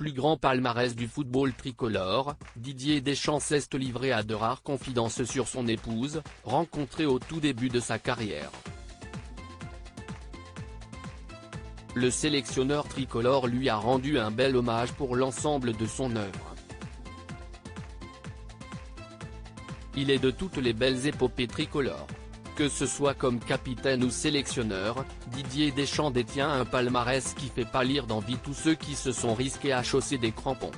plus grand palmarès du football tricolore, Didier Deschamps s'est livré à de rares confidences sur son épouse, rencontrée au tout début de sa carrière. Le sélectionneur tricolore lui a rendu un bel hommage pour l'ensemble de son œuvre. Il est de toutes les belles épopées tricolores. Que ce soit comme capitaine ou sélectionneur, Didier Deschamps détient un palmarès qui fait pâlir d'envie tous ceux qui se sont risqués à chausser des crampons.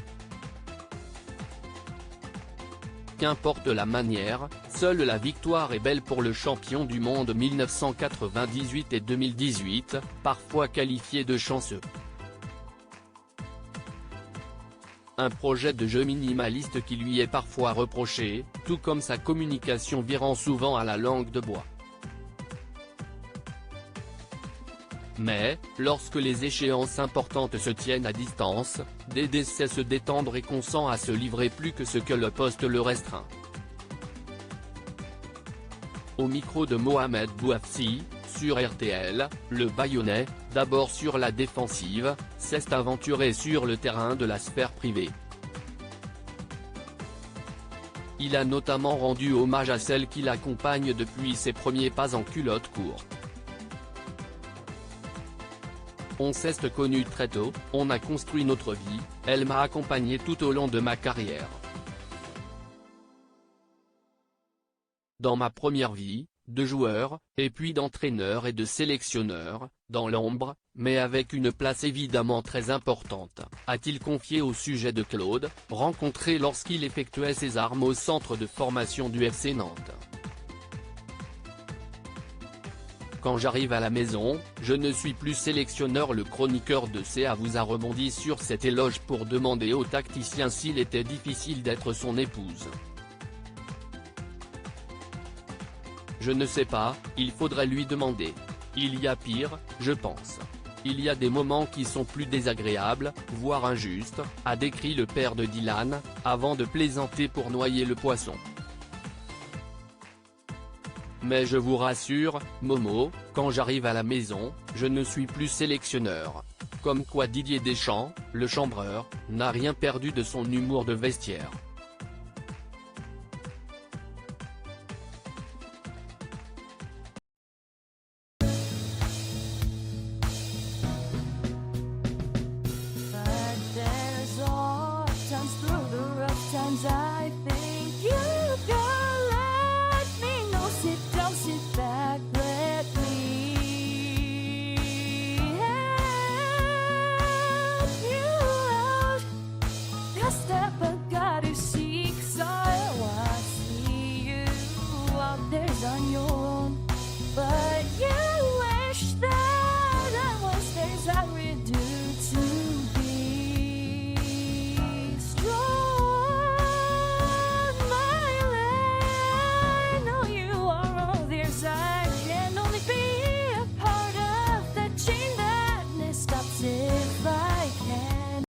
Qu'importe la manière, seule la victoire est belle pour le champion du monde 1998 et 2018, parfois qualifié de chanceux. Un projet de jeu minimaliste qui lui est parfois reproché, tout comme sa communication virant souvent à la langue de bois. Mais, lorsque les échéances importantes se tiennent à distance, Dédé sait se détendre et consent à se livrer plus que ce que le poste le restreint. Au micro de Mohamed Bouafsi, sur RTL, le Bayonnais, d'abord sur la défensive, s'est aventuré sur le terrain de la sphère privée. Il a notamment rendu hommage à celle qui l'accompagne depuis ses premiers pas en culotte courte. On s'est connus très tôt, on a construit notre vie, elle m'a accompagné tout au long de ma carrière. Dans ma première vie, de joueur, et puis d'entraîneur et de sélectionneur, dans l'ombre, mais avec une place évidemment très importante, a-t-il confié au sujet de Claude, rencontré lorsqu'il effectuait ses armes au centre de formation du FC Nantes. Quand j'arrive à la maison, je ne suis plus sélectionneur. Le chroniqueur de CA vous a rebondi sur cet éloge pour demander au tacticien s'il était difficile d'être son épouse. Je ne sais pas, il faudrait lui demander. Il y a pire, je pense. Il y a des moments qui sont plus désagréables, voire injustes, a décrit le père de Dylan, avant de plaisanter pour noyer le poisson. Mais je vous rassure, Momo, quand j'arrive à la maison, je ne suis plus sélectionneur. Comme quoi Didier Deschamps, le chambreur, n'a rien perdu de son humour de vestiaire.